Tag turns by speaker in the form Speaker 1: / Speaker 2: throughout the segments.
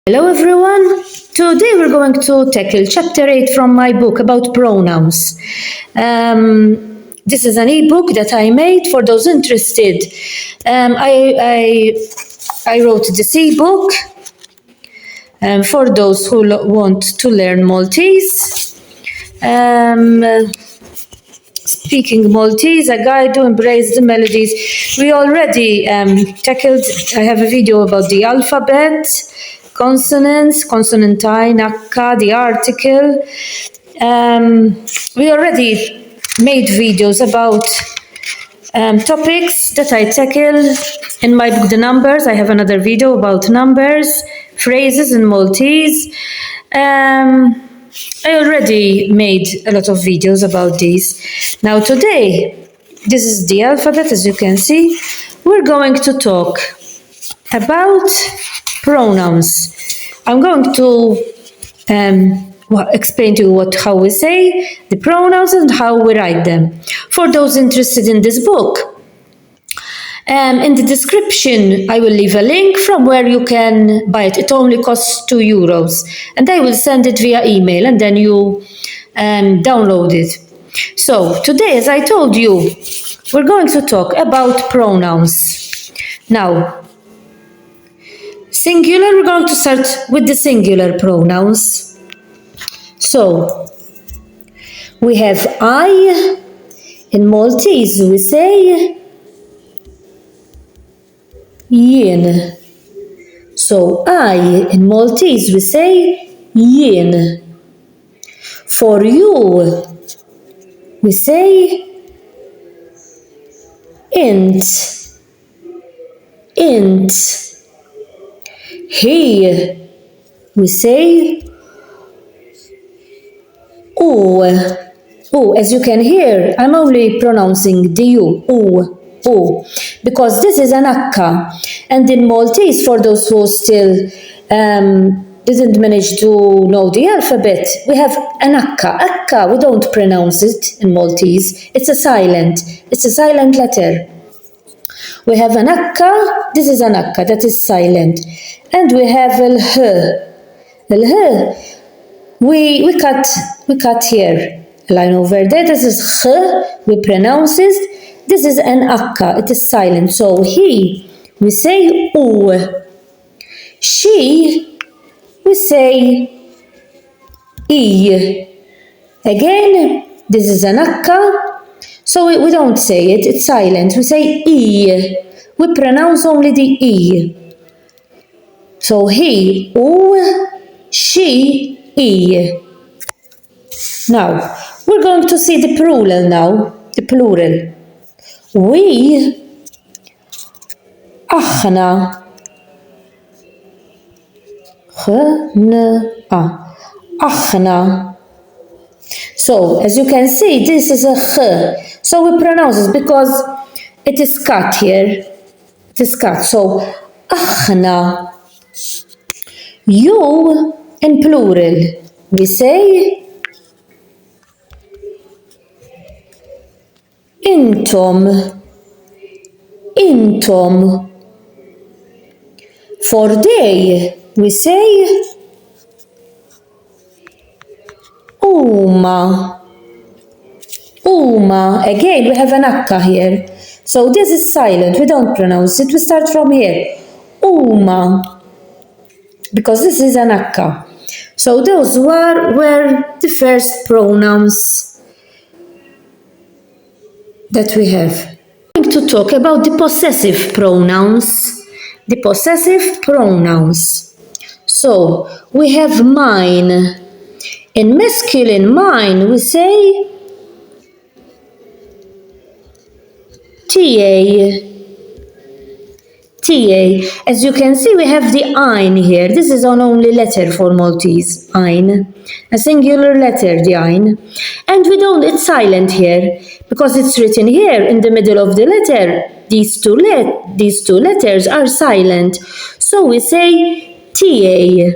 Speaker 1: Hello everyone! Today we're going to tackle chapter 8 from my book about pronouns. This is an ebook that I made for those interested. I wrote this ebook for those who want to learn Maltese. Speaking Maltese, a guide to embrace the melodies. We already tackled, I have a video about the alphabet, consonants, consonant I, H, the article. We already made videos about topics that I tackle in my book, The Numbers. I have another video about numbers, phrases in Maltese. I already made a lot of videos about these. Now today, this is the alphabet, as you can see. We're going to talk about pronouns. I'm going to explain to you how we say the pronouns and how we write them. For those interested in this book, in the description, I will leave a link from where you can buy it. It only costs €2, and I will send it via email, and then you download it. So today, as I told you, we're going to talk about pronouns. Now, singular, we're going to start with the singular pronouns. So, we have I. In Maltese, we say yin. So I in Maltese we say yin. For you we say int. Int. He we say oo. Oo, as you can hear, I'm only pronouncing the U. Oo. O, because this is an akka, and in Maltese, for those who still didn't manage to know the alphabet, we have an akka. Akka, we don't pronounce it in Maltese. It's a silent letter. We have an akka. This is an akka that is silent, and we have l-h. L-h. We cut here a line over there. This is ch. We pronounce it. This is an akka, it is silent. So he, we say oo. She, we say e. Again, this is an akka, so we don't say it, it's silent. We say e. We pronounce only the e. So he, oo, she, e. Now, we're going to see the plural now, the plural. We, aħna, aħna. So, as you can see, this is a ch. So we pronounce it because it is cut here. It is cut. So, aħna. You, in plural, we say intom. Intom. For they, we say uma. Uma. Again, we have an akka here. So this is silent. We don't pronounce it. We start from here. Uma. Because this is an akka. So those were the first pronouns that we have. I'm going to talk about the possessive pronouns. The possessive pronouns. So, we have mine. In masculine mine, we say ta. Ta. As you can see, we have the ein here. This is an only letter for Maltese. Ein. A singular letter, the ein. And we don't, it's silent here. Because it's written here in the middle of the letter. These two letters are silent. So we say ta.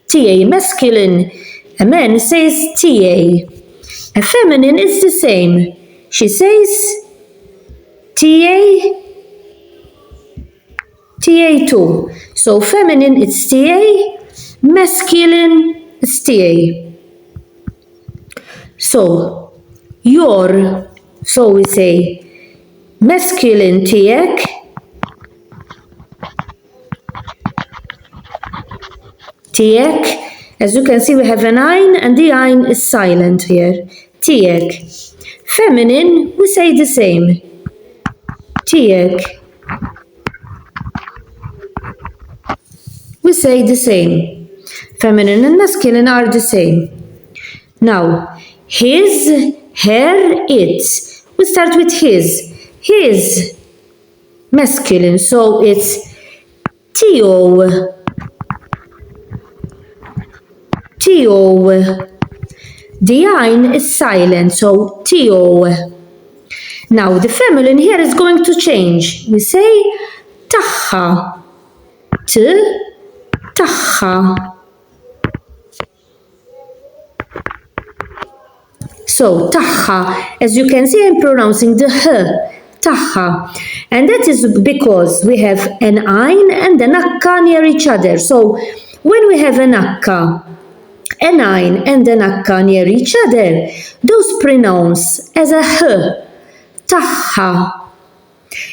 Speaker 1: Ta, masculine. A man says ta. A feminine is the same. She says ta. TA2. So feminine it's TA, masculine it's TA. So your, so we say masculine tiegħek, tiegħek. As you can see, we have an ein, and the ein is silent here. Tiegħek. Feminine, we say the same. Tiegħek. We say the same. Feminine and masculine are the same. Now, his, her, its. We start with his. His. Masculine, so it's Tio. Tio. The ein is silent, so Tio. Now the feminine here is going to change. We say taħħa. Taħħa. So taħħa, as you can see, I'm pronouncing the h. Taħħa. And that is because we have an ein and an akka near each other. So when we have an akka, an ein and an akka near each other, those pronouns as a h. Taħħa.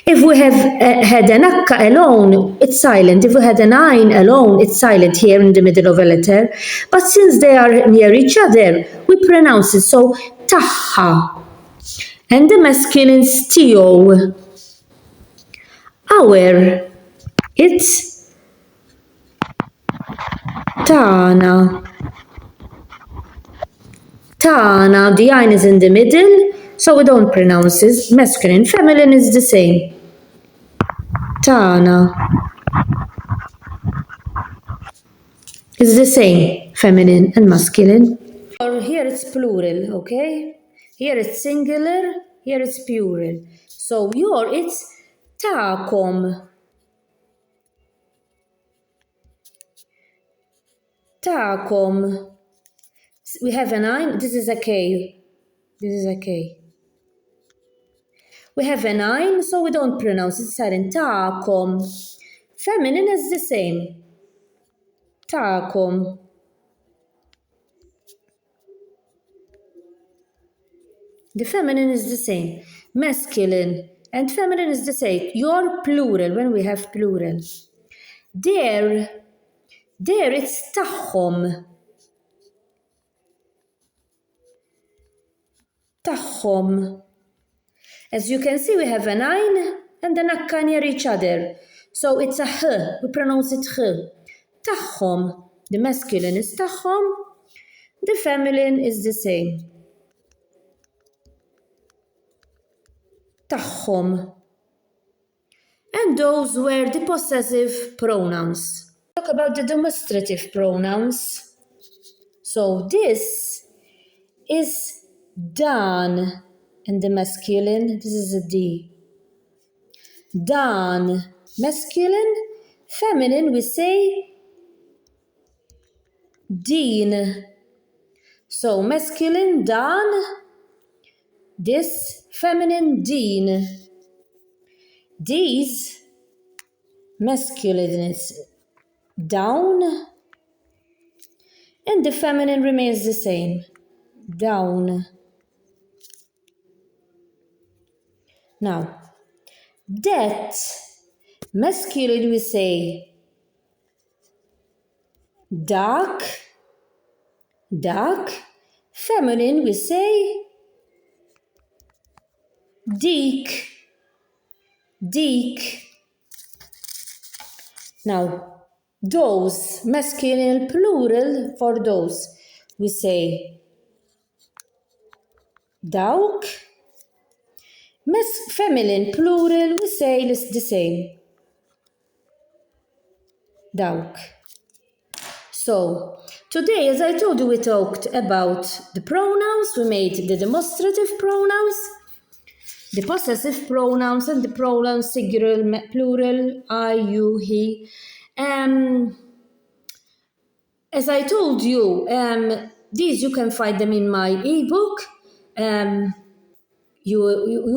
Speaker 1: If we have had an akka alone, it's silent. If we had an ein alone, it's silent here in the middle of a letter. But since they are near each other, we pronounce it so taħħa. And the masculine is tio. Our, it's tana. Tana, the ein is in the middle, so we don't pronounce it. Masculine, feminine is the same. Tana. It's the same, feminine and masculine. Or here it's plural, okay? Here it's singular, here it's plural. So your, it's ta'kom. Ta'kom. We have an ein, this is a K. This is a K. We have an ein, so we don't pronounce it silent. Ta'kom. Feminine is the same. Ta'kom. The feminine is the same. Masculine and feminine is the same. Your plural, when we have plural. There it's tachom. Tachom. As you can see, we have an ein and an akka near each other. So it's a h. We pronounce it h. Tachom. The masculine is tachom. The feminine is the same. Tachom. And those were the possessive pronouns. Talk about the demonstrative pronouns. So this is done in the masculine. This is a D. Done. Masculine. Feminine, we say Dean. So masculine, done. This feminine, Dean. These masculine is down. And the feminine remains the same. Down. Now, that masculine we say dark, dark. Feminine we say deek, deek. Now, those masculine plural for those we say dawk. Feminine plural we say it's the same. Dawk. So, today, as I told you, we talked about the pronouns. We made the demonstrative pronouns, the possessive pronouns, and the pronouns singular, plural, I, you, he. As I told you, these you can find them in my ebook. You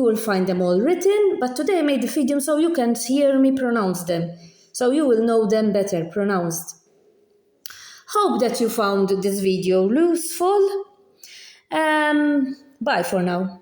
Speaker 1: will find them all written, but today I made the video so you can hear me pronounce them. so you will know them better pronounced. Hope that you found this video useful. Bye for now.